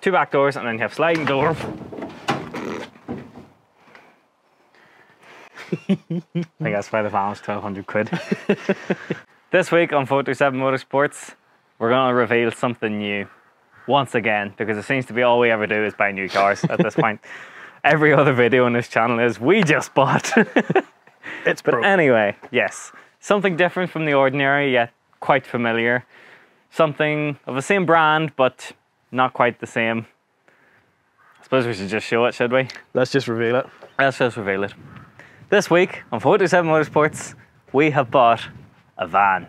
2 back doors, and then you have sliding door. I think that's why the van was 1,200 quid. This week on 427 Motorsports, we're going to reveal something new once again, because it seems to be all we ever do is buy new cars at this point. Every other video on this channel is we just bought. It's broke. But anyway, yes, something different from the ordinary, yet quite familiar. Something of the same brand, but not quite the same. I suppose we should just show it, should we? Let's just reveal it. Let's just reveal it. This week on 427 Motorsports, we have bought a van.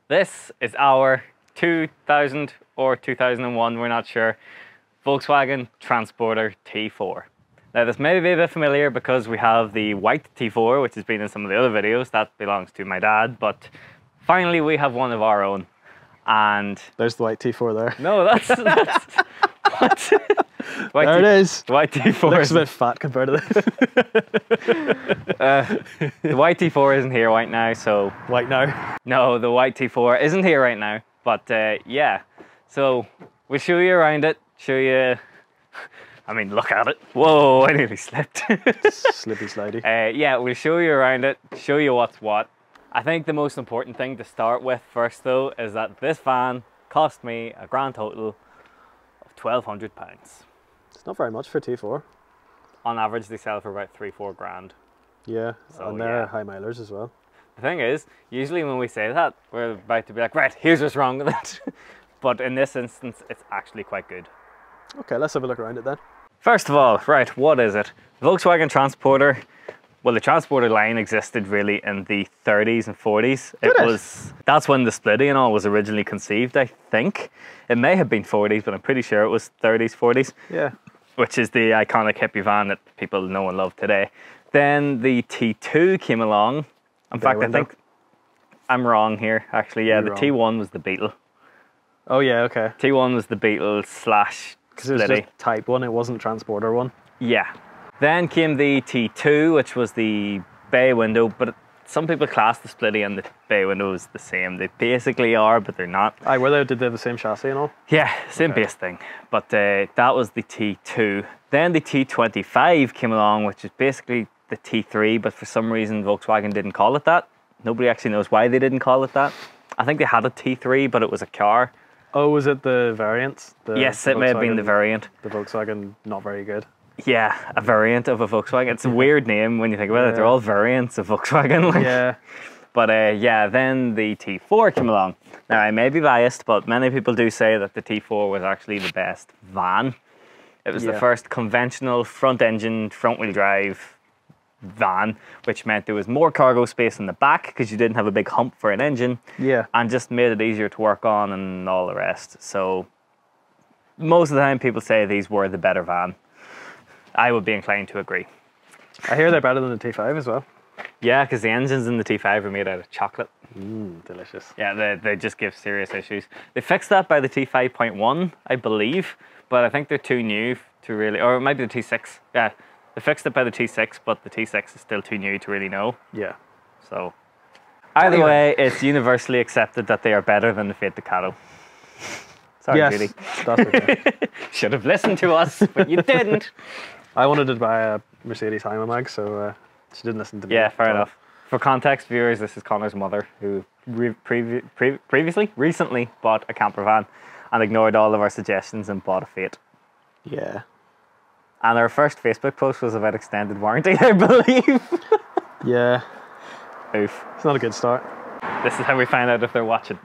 This is our 2000 or 2001, we're not sure, Volkswagen Transporter T4. Now this may be a bit familiar because we have the white T4, which has been in some of the other videos. That belongs to my dad, but finally we have one of our own. And there's the white T4 there. no, that's what? There it is. The white T4 looks a bit fat compared to this. The white T4 isn't here right now, so... White now? No, the white T4 isn't here right now, but yeah. So, we'll show you around it, show you... I mean, look at it. Whoa, I nearly slipped. Slippy slidey. Yeah, we'll show you around it, show you what's what. I think the most important thing to start with first, though, is that this van cost me a grand total of £1,200. It's not very much for T4. On average, they sell for about 3-4 grand. Yeah, So, and they're yeah. high milers as well. The thing is, usually when we say that, we're about to be like, right, here's what's wrong with it. But in this instance, it's actually quite good. Okay, let's have a look around it then. First of all, right, what is it? Volkswagen Transporter. Well, the Transporter line existed really in the 30s and 40s. That's when the Splitty and all was originally conceived, I think. It may have been 40s, but I'm pretty sure it was 30s, 40s. Yeah. Which is the iconic hippie van that people know and love today. Then the T2 came along. In fact, I think I'm wrong here, actually. Yeah, the T1 was the Beetle. Oh yeah, okay. T1 was the Beetle slash Splitty. Because it was just Type 1, it wasn't Transporter 1. Yeah. Then came the T2, which was the bay window, but some people class the Splitty and the bay window as the same. They basically are, but they're not. Did they have the same chassis and all? Yeah, same base thing. But that was the T2. Then the T25 came along, which is basically the T3, but for some reason Volkswagen didn't call it that. Nobody actually knows why they didn't call it that. I think they had a T3, but it was a car. Oh, was it the variant? Yes, it may have been the variant. The Volkswagen, not very good. Yeah, a variant of a Volkswagen. It's a weird name when you think about it. They're all variants of Volkswagen. Like. Yeah. But yeah, then the T4 came along. Now, I may be biased, but many people do say that the T4 was actually the best van. It was the first conventional front-engine, front-wheel drive van, which meant there was more cargo space in the back because you didn't have a big hump for an engine. Yeah. And just made it easier to work on and all the rest. So most of the time people say these were the better van. I would be inclined to agree. I hear they're better than the T5 as well. Yeah, because the engines in the T5 are made out of chocolate. Delicious. Yeah, they just give serious issues. They fixed that by the T5.1, I believe, but I think they're too new to really, or it might be the T6. Yeah, they fixed it by the T6, but the T6 is still too new to really know. Yeah. So, either way, it's universally accepted that they are better than the Fiat Ducato. Sorry, yes, Judy. That's okay. Should have listened to us, but you didn't. I wanted to buy a Mercedes Hyundai, so she didn't listen to me. Yeah, fair enough. For context, viewers, this is Connor's mother, who recently bought a camper van and ignored all of our suggestions and bought a Fiat. Yeah. And our first Facebook post was about extended warranty, I believe. Yeah. Oof. It's not a good start. This is how we find out if they're watching.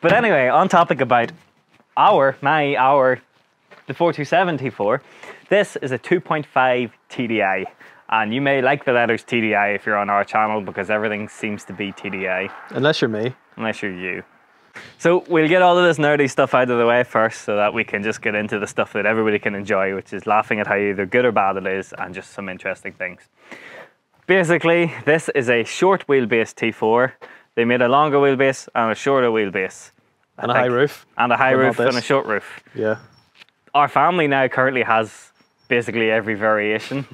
But anyway, on topic about the 427 T4. This is a 2.5 TDI. And you may like the letters TDI if you're on our channel, because everything seems to be TDI. Unless you're me. Unless you're you. So we'll get all of this nerdy stuff out of the way first, so that we can just get into the stuff that everybody can enjoy, which is laughing at how either good or bad it is, and just some interesting things. Basically, this is a short wheelbase T4. They made a longer wheelbase and a shorter wheelbase. And a high roof. And a high roof and a short roof. Yeah. Our family now currently has basically every variation.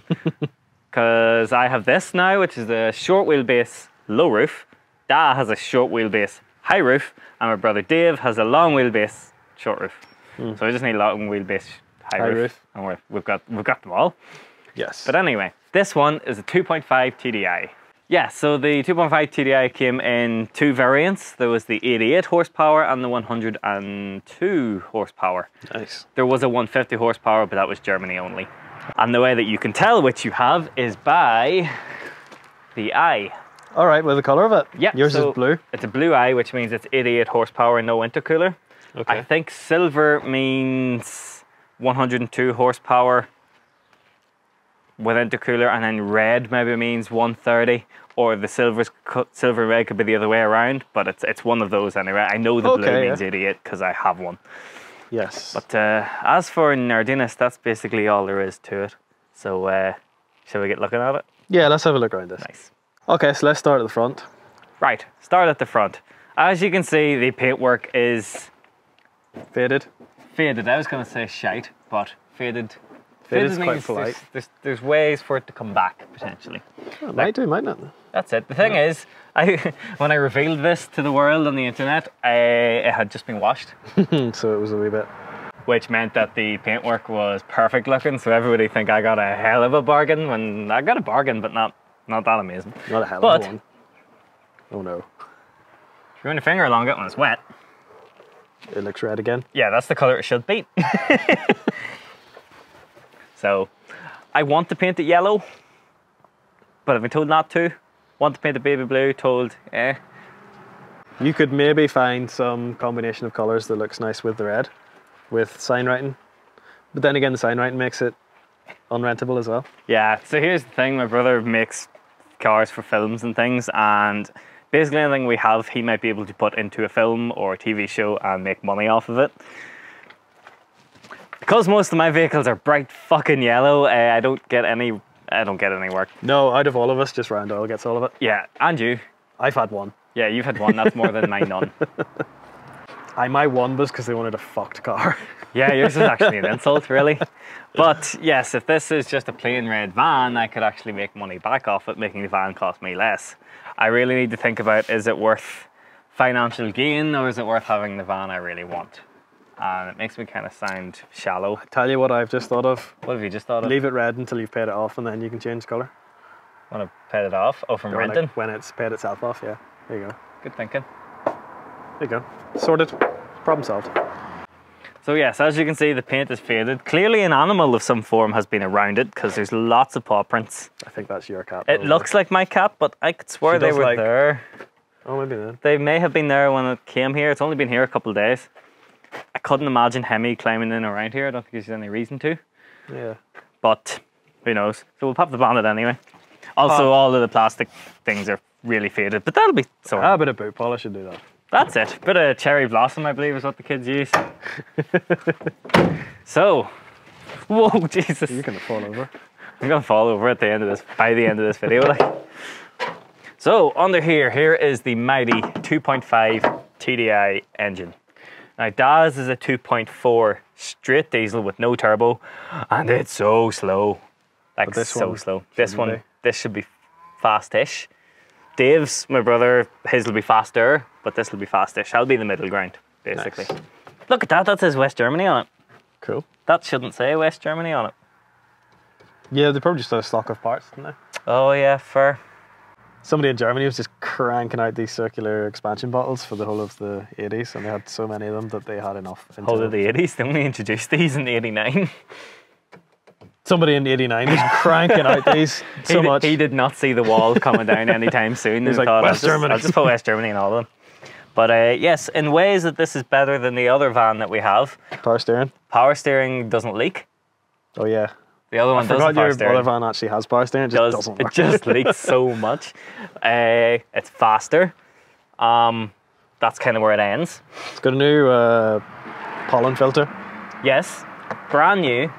Because I have this now, which is the short wheelbase low roof. Dad has a short wheelbase high roof, and my brother Dave has a long wheelbase short roof. So I just need a long wheelbase high roof. And we've got them all. Yes. But anyway, this one is a 2.5 TDI. Yeah, so the 2.5 TDI came in two variants. There was the 88 horsepower and the 102 horsepower. Nice. There was a 150 horsepower, but that was Germany only. And the way that you can tell which you have is by the eye. All right, with the color of it. Yeah. Yours is blue. It's a blue eye, which means it's 88 horsepower, no intercooler. Okay. I think silver means 102 horsepower with intercooler, and then red maybe means 130, or the silver and red could be the other way around, but it's one of those anyway. I know the blue means 88 because I have one. Yes. But as for nerdiness, that's basically all there is to it. So shall we get looking at it? Yeah, let's have a look around this. Nice. Okay, so let's start at the front. Right, start at the front. As you can see, the paintwork is Faded. faded. I was going to say shite, but faded. Faded is means quite polite. There's ways for it to come back, potentially. Oh, it might do, mightn't it? That's it. The thing is, when I revealed this to the world on the internet, it had just been washed. So it was a wee bit. Which meant that the paintwork was perfect looking, so everybody think I got a hell of a bargain, when I got a bargain, but not that amazing. Not a hell of a one. Oh no. If you run your finger along it when it's wet. It looks red again. Yeah, that's the colour it should be. So, I want to paint it yellow, but I've been told not to. Want to paint it baby blue, told eh. You could maybe find some combination of colours that looks nice with the red, with sign writing. But then again, the sign writing makes it unrentable as well. Yeah, so here's the thing, my brother makes cars for films and things, and basically anything we have, he might be able to put into a film or a TV show and make money off of it. Because most of my vehicles are bright fucking yellow, I don't get any work. No, out of all of us, just Ryan Doyle gets all of it. Yeah, and you. I've had one. Yeah, you've had one, that's more than my none. My one was because they wanted a fucked car. Yeah, yours is actually an insult, really. But yes, if this is just a plain red van, I could actually make money back off it, making the van cost me less. I really need to think about, is it worth financial gain, or is it worth having the van I really want? And it makes me kind of sound shallow. Tell you what I've just thought of. What have you just thought of? Leave it red until you've paid it off, and then you can change colour. Want to pay it off? Oh, from renting? When it's paid itself off, yeah. There you go. Good thinking. There you go. Sorted. Problem solved. So yes, as you can see, the paint is faded. Clearly an animal of some form has been around it, because there's lots of paw prints. I think that's your cat. It looks like my cat, but I could swear they were there. Oh, maybe then. They may have been there when it came here. It's only been here a couple of days. I couldn't imagine Hemi climbing in around here. I don't think there's any reason to. Yeah. But who knows? So we'll pop the bonnet anyway. Also, all of the plastic things are really faded, but that'll be sorted. A bit of boot polish should do that. That's it. Bit of cherry blossom, I believe, is what the kids use. So, whoa, Jesus! You're gonna fall over. I'm gonna fall over at the end of this. By the end of this video, like. So under here is the mighty 2.5 TDI engine. Now Daz is a 2.4 straight diesel with no turbo, and it's so slow. Like so slow. This should be fast-ish. Dave's, my brother, his will be faster, but this will be fast-ish. I'll be the middle ground, basically. Nice. Look at that, that says West Germany on it. Cool. That shouldn't say West Germany on it. Yeah, they probably just had a stock of parts, didn't they? Oh yeah, fair. Somebody in Germany was just cranking out these circular expansion bottles for the whole of the 80s, and they had so many of them that they had enough. Whole of the 80s? They only introduced these in the 89. Somebody in 89 was cranking out these so much. He did not see the wall coming down anytime soon. He's like, West Germany. I'll just put West Germany in all of them. But yes, in ways that this is better than the other van that we have. Power steering. Power steering doesn't leak. Oh yeah. The other one I doesn't forgot power your steering. other van actually has power steering. It just doesn't work. It just leaks so much. It's faster. That's kind of where it ends. It's got a new pollen filter. Yes, brand new,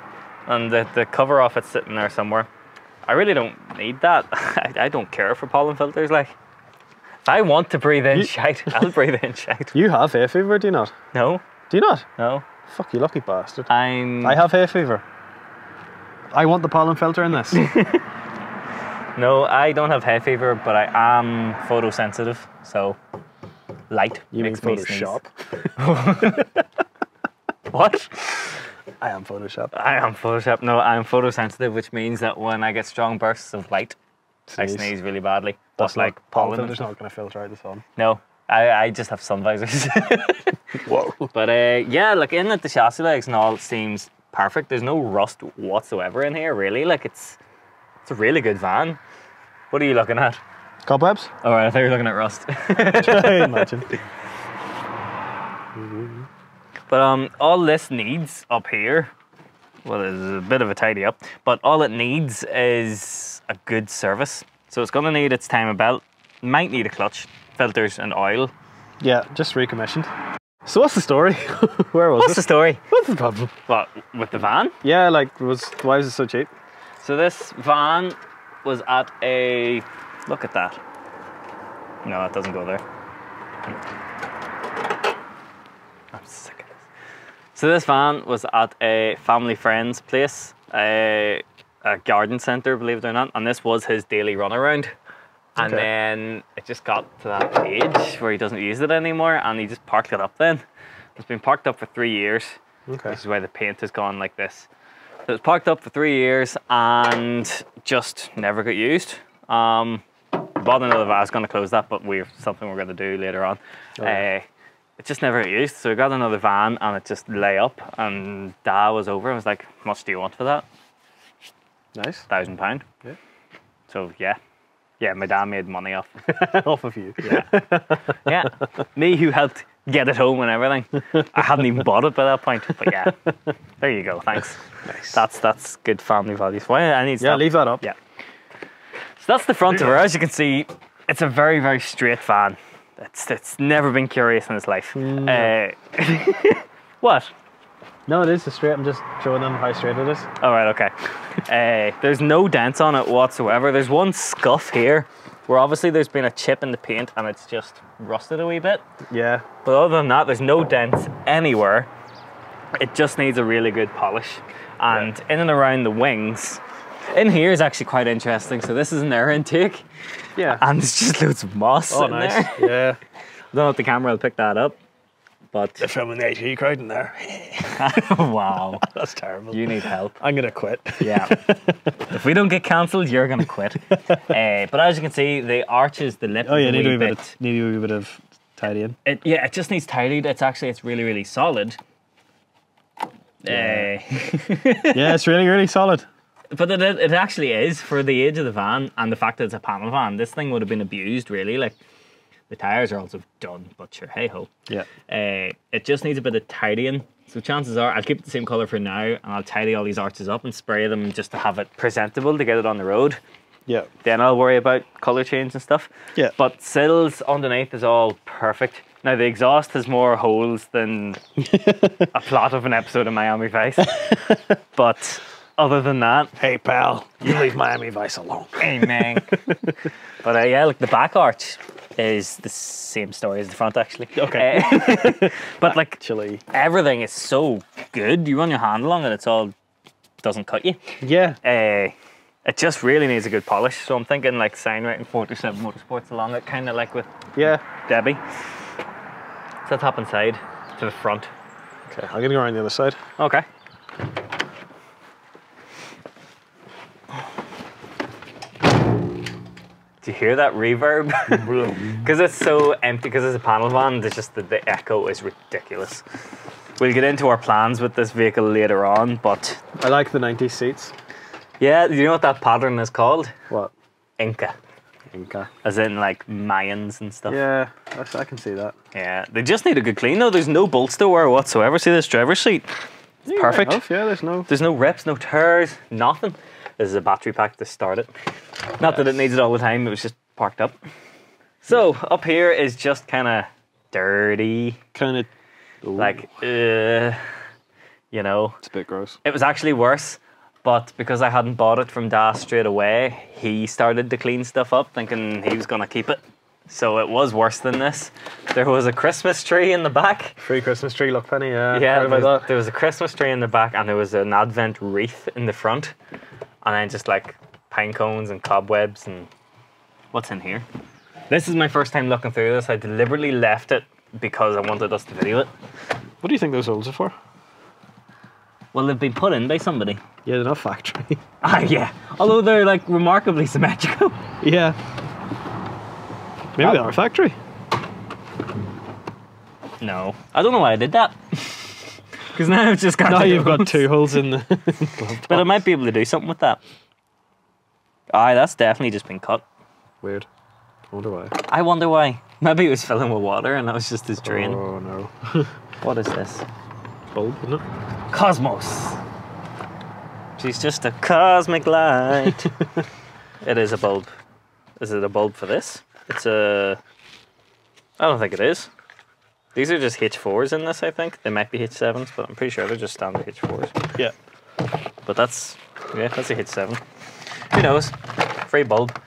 and the cover off it's sitting there somewhere. I really don't need that. I don't care for pollen filters. Like, if I want to breathe in shite, I'll breathe in shite. You have hay fever, do you not? No. Do you not? No. Fuck, you lucky bastard. I have hay fever. I want the pollen filter in this. No, I don't have hay fever, but I am photosensitive, so light makes me sneeze. What? I am Photoshop. I am Photoshop. No, I am photosensitive, which means that when I get strong bursts of light, I sneeze really badly. That's like pollen pollen. filter's not going to filter out the sun. No, I just have sun visors. Whoa. But yeah, like in it, the chassis legs and all seems perfect. There's no rust whatsoever in here, really. Like it's a really good van. What are you looking at? Cobwebs? All right, I thought you were looking at rust. I imagine. But all this needs up here, well, there's a bit of a tidy up, but all it needs is a good service. So it's going to need its timing belt, might need a clutch, filters and oil. Yeah, just recommissioned. So what's the story? Where was What's the story? What's the problem? What, with the van? Yeah, like, why was it so cheap? So this van was at a, look at that. No, it doesn't go there. I'm sick of this. So this van was at a family friend's place, a garden centre, believe it or not, and this was his daily runaround. And then it just got to that age where he doesn't use it anymore, and he just parked it up then. It's been parked up for 3 years, which is why the paint has gone like this. So it's parked up for 3 years and just never got used. Bought another van. I was going to close that, but something we're going to do later on. It just never got used, so we got another van and it just lay up, and Dad was over. I was like, how much do you want for that? Nice. £1,000. Yeah. So yeah, my dad made money off of you. Yeah. Yeah. Me who helped get it home and everything. I hadn't even bought it by that point. But yeah. There you go, thanks. Nice. That's good family values. Why I need leave that up. Yeah. So that's the front of her. As you can see, it's a very, very straight van. It's never been curious in its life. What? No, it is straight. I'm just showing them how straight it is. All right, okay. There's no dents on it whatsoever. There's one scuff here where obviously there's been a chip in the paint and it's just rusted a wee bit. Yeah. But other than that, there's no dents anywhere. It just needs a really good polish. And in and around the wings, in here is actually quite interesting. So this is an air intake. Yeah. And there's just loads of moss in there. Yeah. I don't know if the camera will pick that up. But they're filming the HE crowd in there. Wow. That's terrible. You need help. I'm going to quit. Yeah. If we don't get cancelled, you're going to quit. But as you can see, the arches, the lip, need a wee bit of tidying. It just needs tidied. It's really, really solid. Yeah, it's really, really solid. But it actually is for the age of the van and the fact that it's a panel van. This thing would have been abused, really. Like, the tyres are also done, but sure, hey ho. Yeah. It just needs a bit of tidying. So chances are I'll keep it the same colour for now, and I'll tidy all these arches up and spray them just to have it presentable to get it on the road. Yeah. Then I'll worry about colour change and stuff. Yeah. But sills underneath is all perfect. Now the exhaust has more holes than a plot of an episode of Miami Vice. But other than that, hey pal, you leave Miami Vice alone. Hey man. But yeah, like the back arch is the same story as the front, actually. Okay. But like, actually, everything is so good. You run your hand along it, doesn't cut you. Yeah. It just really needs a good polish. So I'm thinking like sign writing 47 Motorsports along it, kind of like with Debbie. So that's top inside to the front. Okay, I'm gonna go around the other side. Okay. Do you hear that reverb? Because it's so empty, because it's a panel van, there's just the echo is ridiculous. We'll get into our plans with this vehicle later on, but... I like the 90s seats. Yeah, you know what that pattern is called? What? Inca. Inca. As in like Mayans and stuff. Yeah, I can see that. Yeah, they just need a good clean though. There's no bolts to wear whatsoever. See this driver's seat? It's perfect. Yeah, There's no rips, no tears, nothing. This is a battery pack to start it. Not that it needs it all the time, it was just parked up. So, up here is just kind of dirty. Kind of... Like, you know. It's a bit gross. It was actually worse, but because I hadn't bought it from Daz straight away, he started to clean stuff up thinking he was going to keep it. So it was worse than this. There was a Christmas tree in the back. Free Christmas tree, look penny, yeah. Yeah, there was a Christmas tree in the back and there was an Advent wreath in the front. And then just like pine cones and cobwebs and... What's in here? This is my first time looking through this. I deliberately left it because I wanted us to video it. What do you think those holes are for? Well, they've been put in by somebody. Yeah, they're not factory. Ah, yeah. Although they're like remarkably symmetrical. Yeah. Maybe they are factory. No. I don't know why I did that. Because now I've just got... Now you've got 2 holes in the... But I might be able to do something with that. Aye, that's definitely just been cut. Weird. I wonder why. I wonder why. Maybe it was filling with water and that was just his drain. Oh, no. What is this? Bulb, isn't it? Cosmos. She's just a cosmic light. It is a bulb. Is it a bulb for this? It's a... I don't think it is. These are just H4s in this, I think. They might be H7s, but I'm pretty sure they're just standard H4s. Yeah. But that's... Yeah, that's a H7. Who knows? Free bulb.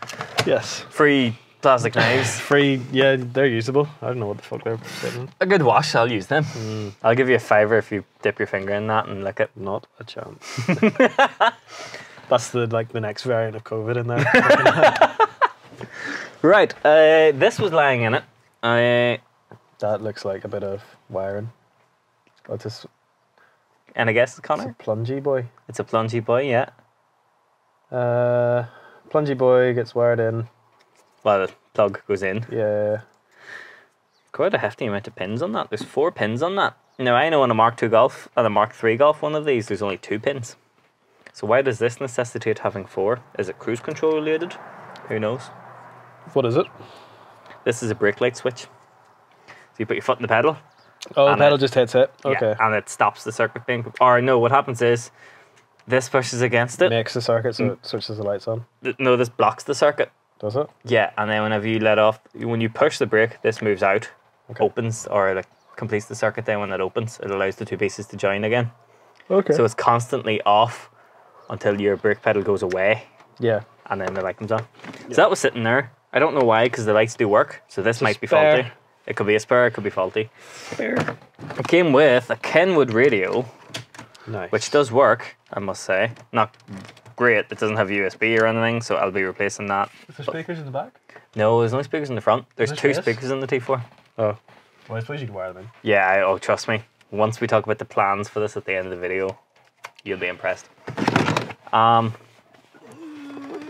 Yes. Free plastic knives. Free, yeah, they're usable. I don't know what the fuck they're getting. A good wash, I'll use them. I'll give you a $5 if you dip your finger in that and lick it. Not a chance. That's the next variant of COVID in there. Right, this was lying in it. That looks like a bit of wiring. What's this? And I guess, It's Connor? a plungy boy. It's a plungy boy, yeah. Plungy boy gets wired in. Well, the plug goes in. Yeah. Quite a hefty amount of pins on that. There's 4 pins on that. Now, I know on a Mark II Golf and a Mark III Golf, one of these, there's only 2 pins. So why does this necessitate having 4? Is it cruise control related? Who knows? What is it? This is a brake light switch. So you put your foot in the pedal. Oh, the pedal just hits it. Okay. Yeah, and it stops the circuit being... Or no, what happens is this pushes against it. Makes the circuit so it switches the lights on. No, this blocks the circuit. Does it? Yeah, and then whenever you let off, when you push the brake, this moves out, Okay. opens, or like completes the circuit. Then when it opens, it allows the 2 pieces to join again. Okay. So it's constantly off until your brake pedal goes away, Yeah. and then the light comes on. So that was sitting there. I don't know why, because the lights do work. So this might be spare. faulty. It could be a spare, it could be faulty. Fair. It came with a Kenwood radio, Nice. which does work, I must say. Not great, it doesn't have USB or anything, so I'll be replacing that. Is there speakers in the back? No, there's no speakers in the front. There's there 2 space? speakers in the T4. Oh. Well, I suppose you could wire them in. Yeah, oh, trust me. Once we talk about the plans for this at the end of the video, you'll be impressed.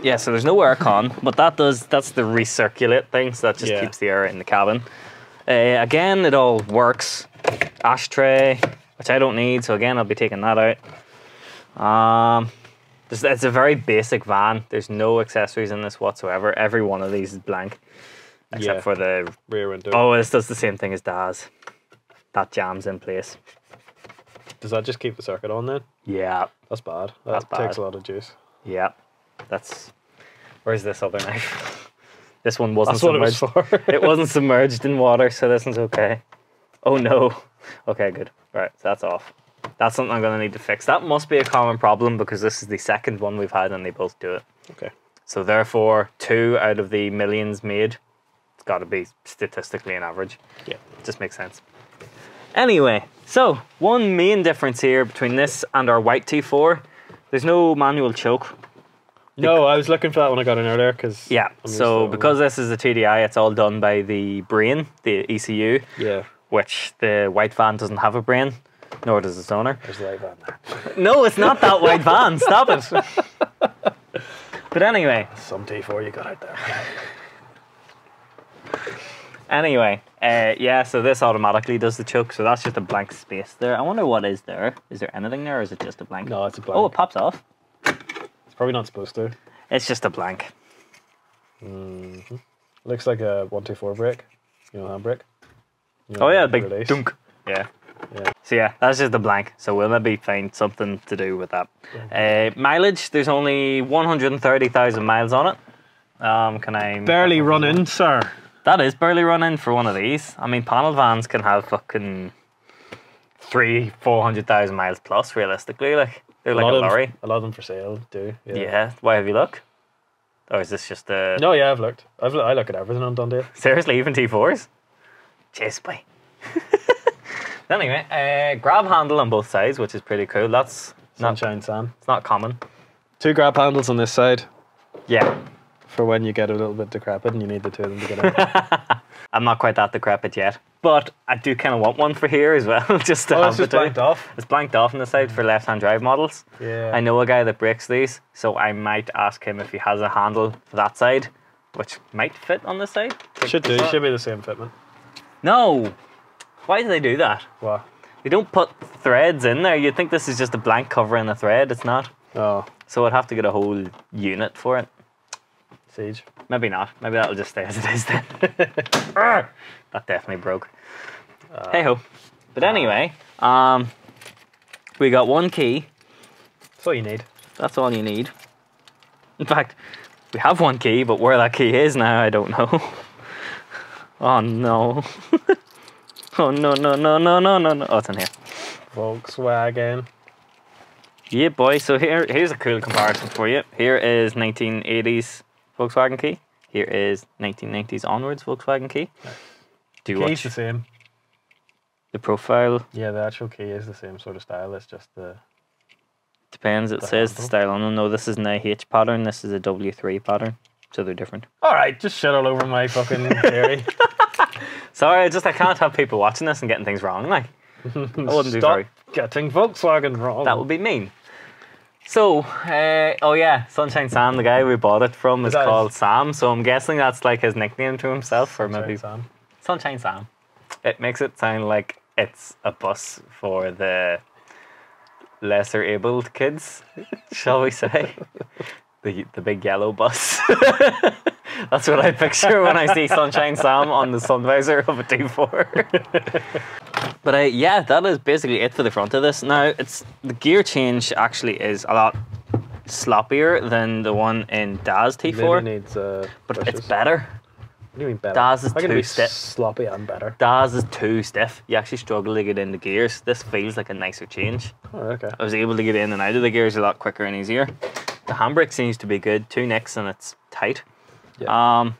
Yeah, so there's no aircon, but that's the recirculate thing, so that just keeps the air in the cabin. Again, it all works. Ashtray, which I don't need, so again, I'll be taking that out. It's a very basic van. There's no accessories in this whatsoever. Every one of these is blank, except for the rear window. Oh, this does the same thing as Daz. That jams in place. Does that just keep the circuit on then? Yeah, That's bad. That's That takes bad. a lot of juice. yeah. That's... Where's this other knife? This one wasn't That's what it was submerged. for. It wasn't submerged in water, so this one's okay. Oh no. Okay, good. Right, so that's off. That's something I'm going to need to fix. That must be a common problem because this is the second one we've had and they both do it. Okay. So therefore, 2 out of the millions made, it's got to be statistically an average. Yeah. It just makes sense. Anyway, so one main difference here between this and our white T4, there's no manual choke. No, I was looking for that when I got in earlier because... Yeah, so because this is a TDI, it's all done by the brain, the ECU, Yeah. which the white van doesn't have a brain, nor does its owner. There's the light van there. No, it's not that white van, stop it. But anyway. Some T4 you got out there. Anyway, yeah, so this automatically does the choke, so that's just a blank space there. I wonder what is there. Is there anything there, or is it just a blank? No, it's a blank. Oh, it pops off. It's probably not supposed to. It's just a blank. Looks like a 124 brake. You know, handbrake. You know, Oh yeah, big release. dunk. Yeah. Yeah. So yeah, that's just a blank. So we'll maybe find something to do with that. Mileage, there's only 130,000 miles on it. Can I... Barely running, sir. That is barely running for one of these. I mean, panel vans can have fucking 300,000-400,000 miles plus, realistically. Like, they're like a lorry. A lot of them for sale, do. Yeah. Why, have you looked? Or is this just a... No, yeah, I've looked. I look at everything on Dundee. Seriously, even T4s? Jeez, boy. Anyway, grab handle on both sides, which is pretty cool. That's Sunshine Sam. It's not common. 2 grab handles on this side. Yeah. For when you get a little bit decrepit and you need the 2 of them to get out. I'm not quite that decrepit yet, but I do kind of want one for here as well, just to have the 2. Blanked off. It's blanked off on the side for left-hand drive models. Yeah. I know a guy that breaks these, so I might ask him if he has a handle for that side, which might fit on this side. Should do. Should be the same fitment. No. Why do they do that? What? They don't put threads in there. You'd think this is just a blank cover and a thread. It's not. Oh. So I'd have to get a whole unit for it. Siege. Maybe not. Maybe that'll just stay as it is then. That definitely broke. Hey ho. But anyway, we got 1 key. That's all you need. That's all you need. In fact, we have 1 key, but where that key is now, I don't know. Oh no. Oh no, no, no, no, no, no, no. Oh, it's in here. Volkswagen. Yeah, boy. So here's a cool comparison for you. Here is 1980s Volkswagen key. Here is 1990s onwards Volkswagen key. Nice. Do you Key's watch the same. the profile? Yeah, the actual key is the same sort of style. It's just the... Depends. It says the style on them. No, this is an AH pattern. This is a W3 pattern. So they're different. Alright, just shit all over my fucking theory. Sorry, I can't have people watching this and getting things wrong. Like, I wouldn't do very... getting Volkswagen wrong. That would be mean. So, oh yeah, Sunshine Sam, the guy we bought it from, is called Sam. So I'm guessing that's like his nickname to himself, or maybe Sam. Sunshine Sam. It makes it sound like it's a bus for the lesser abled kids, shall we say? The big yellow bus. That's what I picture when I see Sunshine Sam on the sun visor of a T4. But yeah, that is basically it for the front of this. Now, the gear change actually is a lot sloppier than the one in Daz T4. Maybe needs but brushes. it's better. What do you mean better? Daz is How can it too be stiff. Sloppy and better. Daz is too stiff. You actually struggle to get into gears. This feels like a nicer change. Oh, okay. I was able to get in and out of the gears a lot quicker and easier. The handbrake seems to be good. 2 nicks and it's tight. Yeah.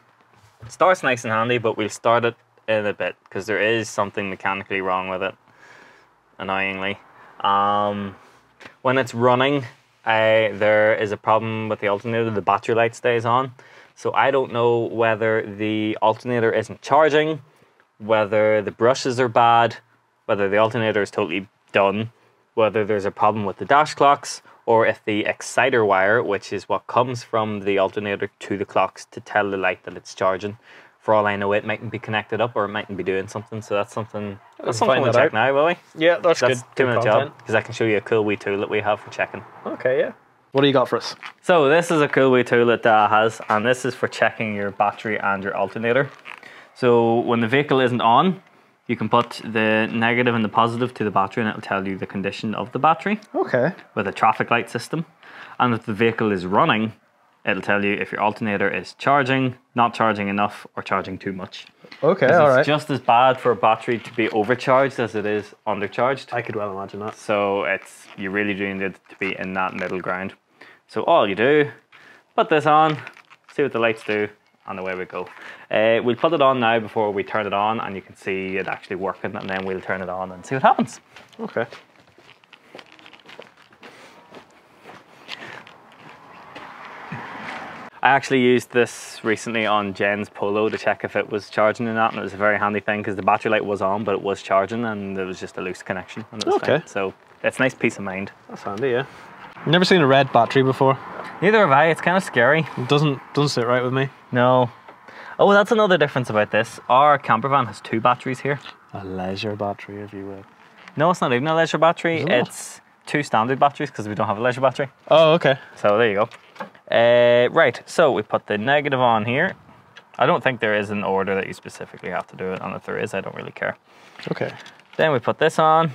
It starts nice and handy, but we'll start it in a bit because there is something mechanically wrong with it, annoyingly. When it's running, there is a problem with the alternator. The battery light stays on. So I don't know whether the alternator isn't charging, whether the brushes are bad, whether the alternator is totally done, whether there's a problem with the dash clocks, or if the exciter wire, which is what comes from the alternator to the clocks to tell the light that it's charging. For all I know, it mightn't be connected up or it mightn't be doing something. So that's something we'll check now, will we? Yeah, that's good. 2-minute job, because I can show you a cool wee tool that we have for checking. Okay, yeah. What do you got for us? So this is a cool wee tool that has, and this is for checking your battery and your alternator. So when the vehicle isn't on, you can put the negative and the positive to the battery and it'll tell you the condition of the battery. Okay. With a traffic light system. And if the vehicle is running, it'll tell you if your alternator is charging, not charging enough, or charging too much. Okay, alright. It's just as bad for a battery to be overcharged as it is undercharged. I could well imagine that. So you really do need to be in that middle ground. So all you do, put this on, see what the lights do, and away we go. We'll put it on now before we turn it on, and you can see it actually working, and then we'll turn it on and see what happens. Okay. I actually used this recently on Jen's Polo to check if it was charging or not, and it was a very handy thing because the battery light was on, but it was charging, and there was just a loose connection. And it was fine. So it's nice peace of mind. That's handy, yeah. Never seen a red battery before. Neither have I. It's kind of scary. It doesn't sit right with me. No. Oh, that's another difference about this. Our camper van has 2 batteries here. A leisure battery, if you will. No, it's not even a leisure battery. It's 2 standard batteries because we don't have a leisure battery. Oh, okay. So there you go. Right, so we put the negative on here. I don't think there is an order that you specifically have to do it, and if there is, I don't really care. Okay. Then we put this on.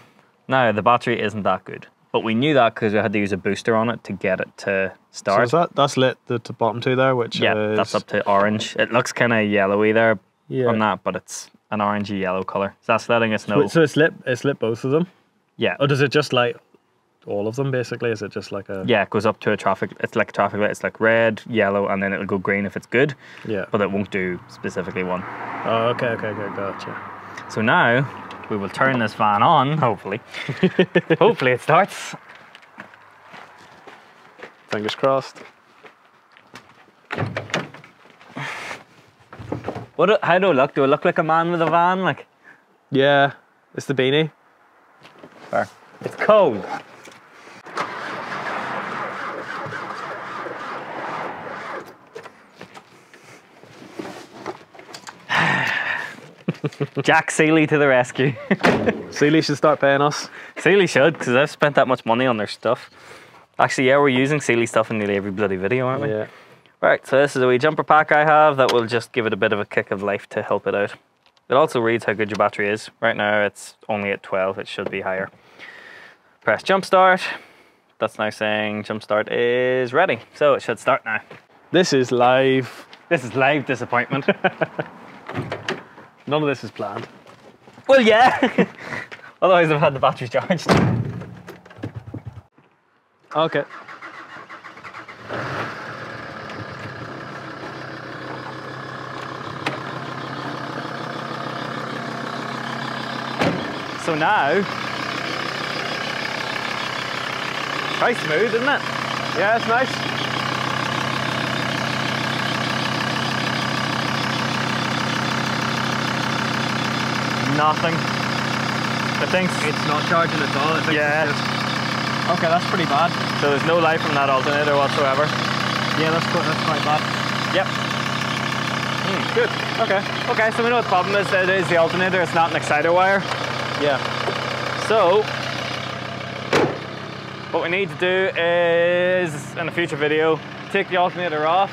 Now the battery isn't that good, but we knew that because we had to use a booster on it to get it to start. So that's lit the bottom two there, which is... that's up to orange. It looks kind of yellowy there Yeah. on that, but it's an orangey yellow color. So that's letting us know. So it's lit both of them? Yeah. Or does it just light all of them basically? Is it just like a... Yeah, it goes up to a traffic. It's like a traffic light. It's like red, yellow, and then it'll go green if it's good. Yeah. But it won't do specifically one. Oh, okay, gotcha. So now we will turn this van on. Hopefully, hopefully it starts. Fingers crossed. How do I look? Do I look like a man with a van? Like, Yeah, it's the beanie. fair. It's cold. Jack Seeley to the rescue. Sealy should start paying us. Seeley should, because I've spent that much money on their stuff. Actually, yeah, we're using Seeley stuff in nearly every bloody video, aren't we? Yeah. Right, so this is a wee jumper pack I have that will just give it a bit of a kick of life to help it out. It also reads how good your battery is. Right now it's only at 12, it should be higher. Press jump start. That's now saying jump start is ready. So it should start now. This is live. This is live disappointment. None of this is planned. Well, yeah. Otherwise I've had the battery charged. Okay. So now, quite smooth, isn't it? Yeah, it's nice. Nothing. I think. It's not charging at all. Yeah. Okay, that's pretty bad. So there's no light from that alternator whatsoever. Yeah, that's quite bad. Yep. Good. Okay. Okay, so we know what the problem is. It is the alternator, it's not an exciter wire. Yeah. So, what we need to do is, in a future video, take the alternator off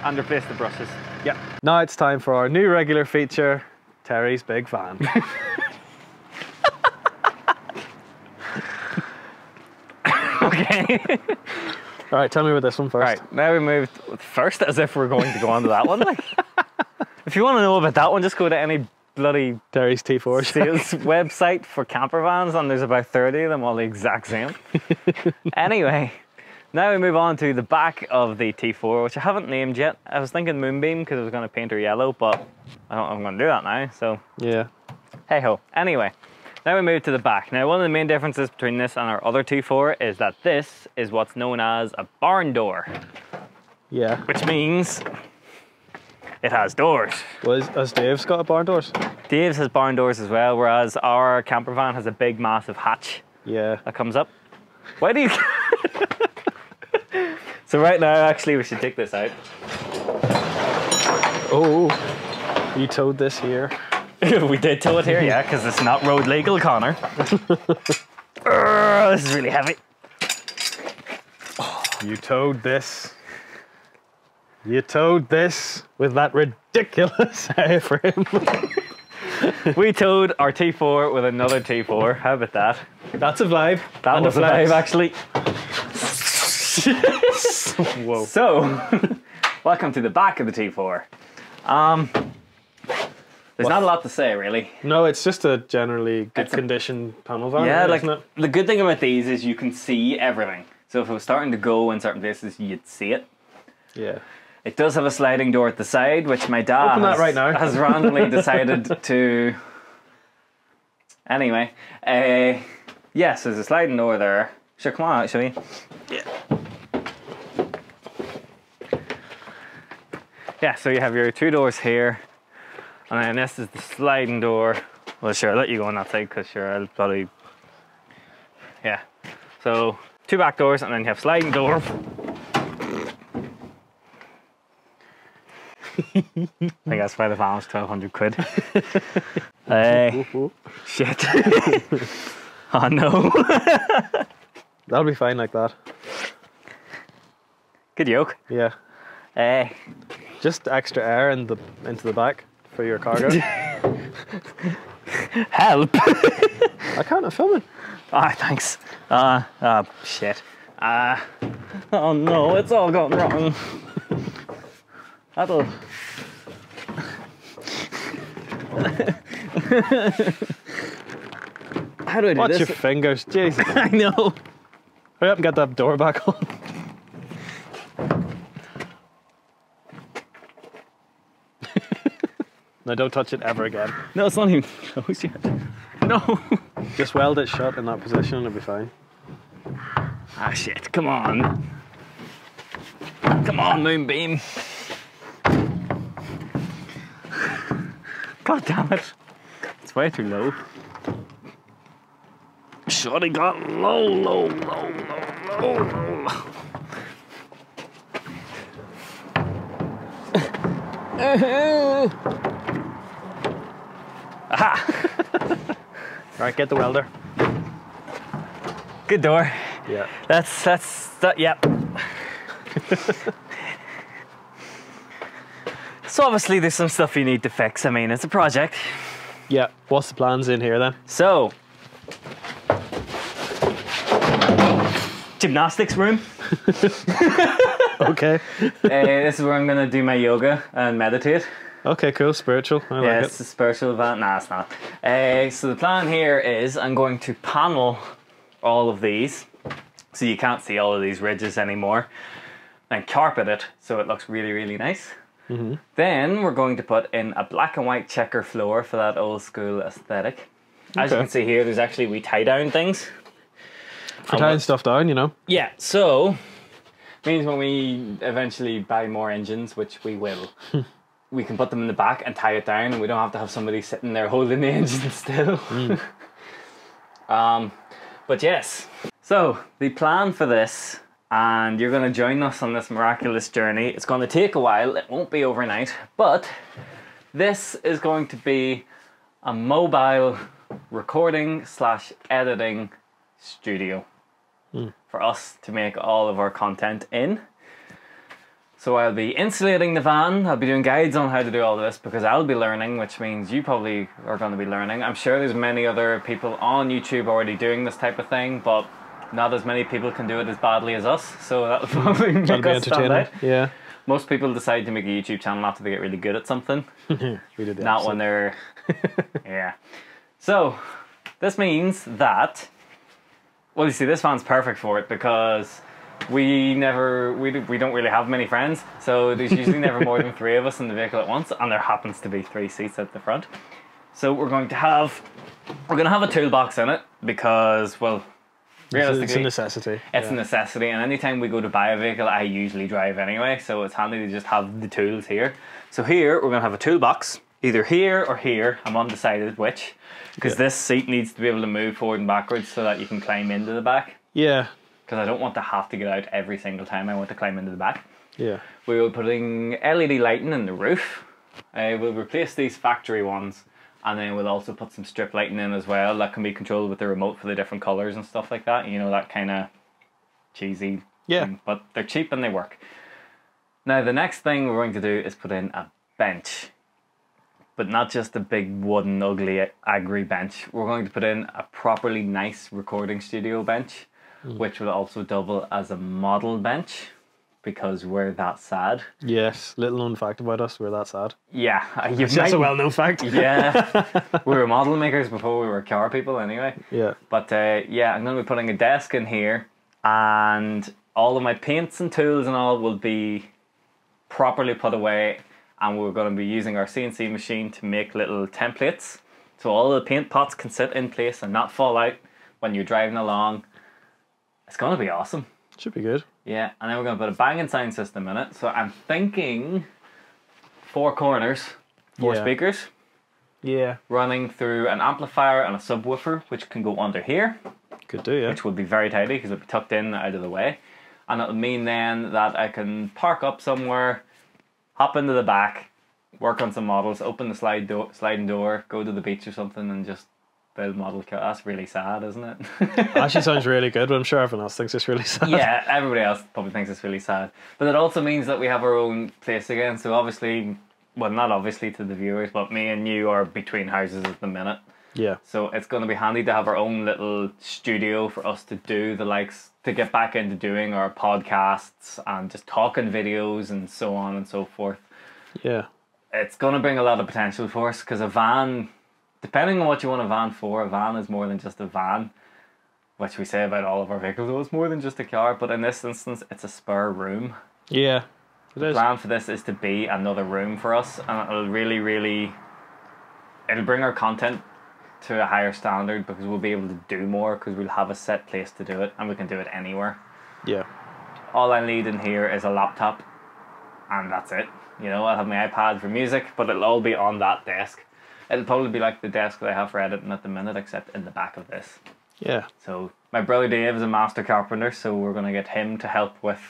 and replace the brushes. Yeah. Now it's time for our new regular feature, Terry's Big Van. Okay. All right, tell me about this one first. Right, now we moved first as if we're going to go on to that one. Like, if you want to know about that one, just go to any bloody Terry's T4 sales website for camper vans, and there's about 30 of them all the exact same. Anyway, now we move on to the back of the T4, which I haven't named yet. I was thinking Moonbeam because I was going to paint her yellow, but I'm going to do that now, so Yeah. hey ho. Anyway, now we move to the back. Now, one of the main differences between this and our other T4 is that this is what's known as a barn door, Yeah. which means it has doors. Well, has Dave's got a barn doors? Dave's has barn doors as well, whereas our camper van has a big, massive hatch Yeah. that comes up. Why do you... So right now, actually, we should take this out. Oh, you towed this here. We did tow it here, yeah, because it's not road legal, Connor. This is really heavy. You towed this. You towed this with that ridiculous frame. We towed our T4 with another T4. How about that? That's a vibe. That And was a a flex. vibe, actually. Whoa. So, welcome to the back of the T4. There's not a lot to say, really. No, it's just a generally good It's a- condition panel van, Yeah, like isn't it? the good thing about these is you can see everything. So if it was starting to go in certain places, you'd see it. Yeah. It does have a sliding door at the side, which my dad Open that right now. has randomly decided to... Anyway, yes, there's a sliding door there. Sure, come on, actually. Yeah. Yeah, so you have your two doors here, and then this is the sliding door. Well, sure, I'll let you go on that side, because sure, I'll probably... Yeah. So, two back doors, and then you have sliding door. I think that's why the van was 1,200 quid. Shit. Oh no. That'll be fine like that. Good joke. Yeah. Just Just extra air into the back for your cargo. Help! I can't, I'm filming. Ah, thanks. Shit. Oh no, it's all gone wrong. That'll... How do I do Watch this? your fingers, Jesus. I know. Hurry up and get that door back on. No, don't touch it ever again. No, it's not even closed yet. No. Just weld it shut in that position and it'll be fine. Ah, shit. Come on. Come on, Moonbeam. God damn it. It's way too low. Shorty got low, low, low, low, low, low, low. Aha! Alright, get the welder. Good door. Yeah. That, yep. So obviously there's some stuff you need to fix. I mean, it's a project. Yeah. What's the plans in here then? So, Gymnastics Room. Okay. This is where I'm gonna do my yoga and meditate. Okay, cool. Spiritual. I like Yeah, it. it's a spiritual event. Nah, it's not. So the plan here is I'm going to panel all of these so you can't see all of these ridges anymore, and carpet it so it looks really, really nice. Mm-hmm. Then we're going to put in a black and white checker floor for that old school aesthetic. As you Okay. can see here, there's actually we tie down things. For tying stuff down, you know. Yeah, so means when we eventually buy more engines, which we will, we can put them in the back and tie it down, and we don't have to have somebody sitting there holding the engine still. But yes, so the plan for this, and you're going to join us on this miraculous journey. It's going to take a while. It won't be overnight, but this is going to be a mobile recording / editing studio for us to make all of our content in. So I'll be insulating the van. I'll be doing guides on how to do all this because I'll be learning, which means you probably are going to be learning. I'm sure there's many other people on YouTube already doing this type of thing, but not as many people can do it as badly as us. So that'll probably make That'll be us stand entertaining. out. Yeah. Most people decide to make a YouTube channel after they get really good at something. We did the Not opposite. when they're... Yeah. So this means that... Well, you see, this van's perfect for it because we don't really have many friends, so there's usually never more than 3 of us in the vehicle at once, and there happens to be 3 seats at the front. So we're going to have a toolbox in it because, well, realistically, it's a necessity. It's a necessity, and anytime we go to buy a vehicle, I usually drive anyway, so it's handy to just have the tools here. So here we're going to have a toolbox, either here or here. I'm undecided which, because this seat needs to be able to move forward and backwards so that you can climb into the back. Yeah. Because I don't want to have to get out every single time I want to climb into the back. Yeah. We will be putting LED lighting in the roof. We'll replace these factory ones, and then we'll also put some strip lighting in as well that can be controlled with the remote for the different colours and stuff like that. You know, that kind of cheesy thing, but they're cheap and they work. Now the next thing we're going to do is put in a bench, but not just a big wooden ugly agri bench. We're going to put in a properly nice recording studio bench, which will also double as a model bench because we're that sad. Yes. Little known fact about us, we're that sad. Yeah, It's just a well-known fact. Yeah, we were model makers before we were car people anyway. Yeah. But yeah, I'm going to be putting a desk in here, and all of my paints and tools and all will be properly put away, and we're going to be using our CNC machine to make little templates so all the paint pots can sit in place and not fall out when you're driving along. It's going to be awesome. Should be good. Yeah, and then we're going to put a banging sound system in it. So I'm thinking 4 corners, 4 speakers. Yeah. Running through an amplifier and a subwoofer, which can go under here, Could do, yeah. which would be very tidy because it'll be tucked in out of the way. And it'll mean then that I can park up somewhere, hop into the back, work on some models, open the sliding door, go to the beach or something, and just build model kit. That's really sad, isn't it? Actually sounds really good, but I'm sure everyone else thinks it's really sad. Yeah, everybody else probably thinks it's really sad. But it also means that we have our own place again. So obviously, well, not obviously to the viewers, but me and you are between houses at the minute. Yeah. So it's going to be handy to have our own little studio for us to do the likes, to get back into doing our podcasts and just talking videos and so on and so forth. Yeah. It's going to bring a lot of potential for us, because a van, depending on what you want a van for, a van is more than just a van, which we say about all of our vehicles. Oh, it's more than just a car, but in this instance, it's a spare room. Yeah. The plan for this is to be another room for us, and it'll really, it'll bring our content to a higher standard, because we'll be able to do more, because we'll have a set place to do it, and we can do it anywhere. Yeah. All I need in here is a laptop, and that's it. You know, I'll have my iPad for music, but it'll all be on that desk. It'll probably be like the desk that I have for editing at the minute, except in the back of this. Yeah. So my brother Dave is a master carpenter, so we're going to get him to help with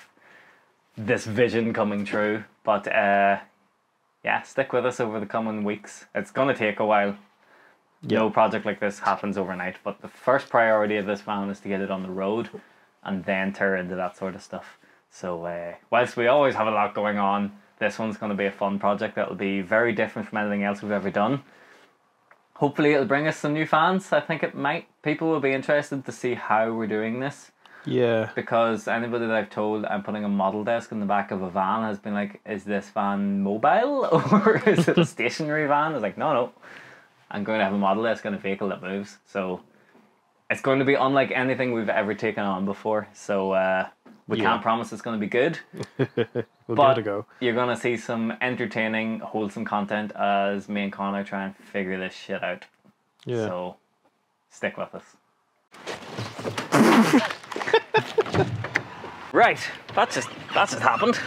this vision coming true. But yeah, stick with us over the coming weeks. It's going to take a while. Yeah. No project like this happens overnight, but the first priority of this van is to get it on the road and then tear into that sort of stuff. So whilst we always have a lot going on, this one's going to be a fun project that'll be very different from anything else we've ever done. Hopefully it'll bring us some new fans. I think it might. People will be interested to see how we're doing this. Yeah. Because anybody that I've told I'm putting a model desk in the back of a van has been like, is this van mobile or is it a stationary van? It's like, no. I'm going to have a model desk in a vehicle that moves. So it's going to be unlike anything we've ever taken on before. So we can't promise it's going to be good. We'll but give it a go. You're going to see some entertaining, wholesome content as me and Connor try and figure this shit out. Yeah. So stick with us. Right, that just happened.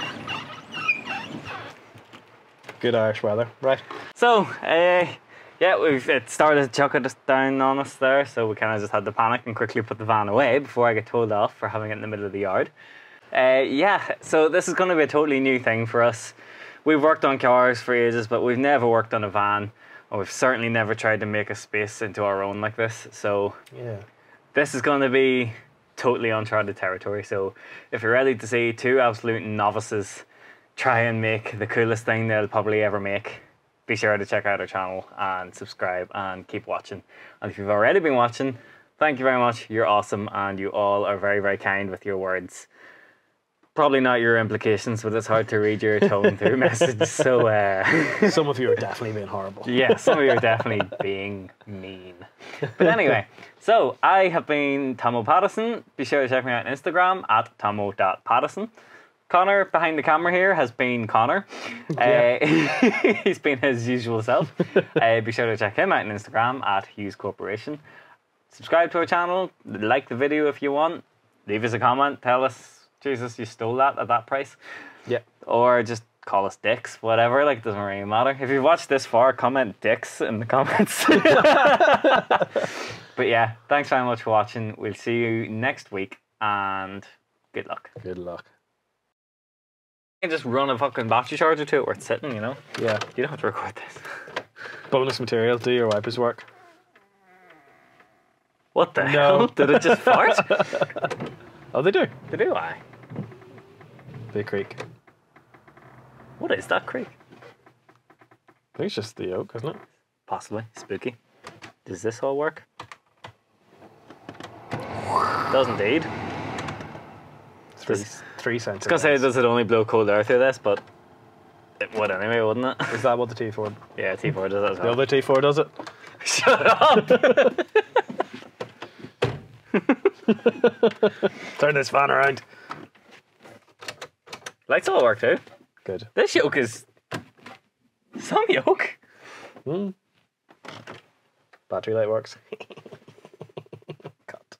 Good Irish weather. Right. So, yeah, it started to chuck it down on us there, so we kind of just had to panic and quickly put the van away before I get told off for having it in the middle of the yard. Yeah, so this is going to be a totally new thing for us. We've worked on cars for ages, but we've never worked on a van, and we've certainly never tried to make a space into our own like this. So Yeah. this is going to be totally uncharted territory. So if you're ready to see two absolute novices try and make the coolest thing they'll probably ever make, be sure to check out our channel and subscribe and keep watching. And if you've already been watching, thank you very much. You're awesome, and you all are very, very kind with your words. Probably not your implications, but it's hard to read your tone through message. So Some of you are definitely being horrible. yeah, some of you are definitely being mean. But anyway, so I have been Tomo Patterson. Be sure to check me out on Instagram at tomo.patterson. Connor behind the camera here has been Connor. He's been his usual self. Be sure to check him out on Instagram at Hughes Corporation. Subscribe to our channel, like the video if you want, leave us a comment, tell us, Jesus, you stole that at that price. Yeah. Or just call us dicks, whatever, like, doesn't really matter. If you've watched this far, comment dicks in the comments. But yeah, thanks very much for watching. We'll see you next week, and good luck. Good luck. You can just run a fucking battery charger to it where it's sitting, you know? Yeah. You don't have to record this. Bonus material. Do your wipers work? What the hell? Did it just fart? Oh, they do. They do, I. They creak. What is that creak? I think it's just the yoke, isn't it? Possibly. Spooky. Does this all work? Does indeed. Three cents. I was going to say, does it only blow cold air through this, but it would anyway, wouldn't it? Is that what the T4? Yeah, T4 does that as The well. other T4 does it? Shut up! Turn this fan around. Lights all work too. Good. This yoke is some yoke. Battery light works. Cut.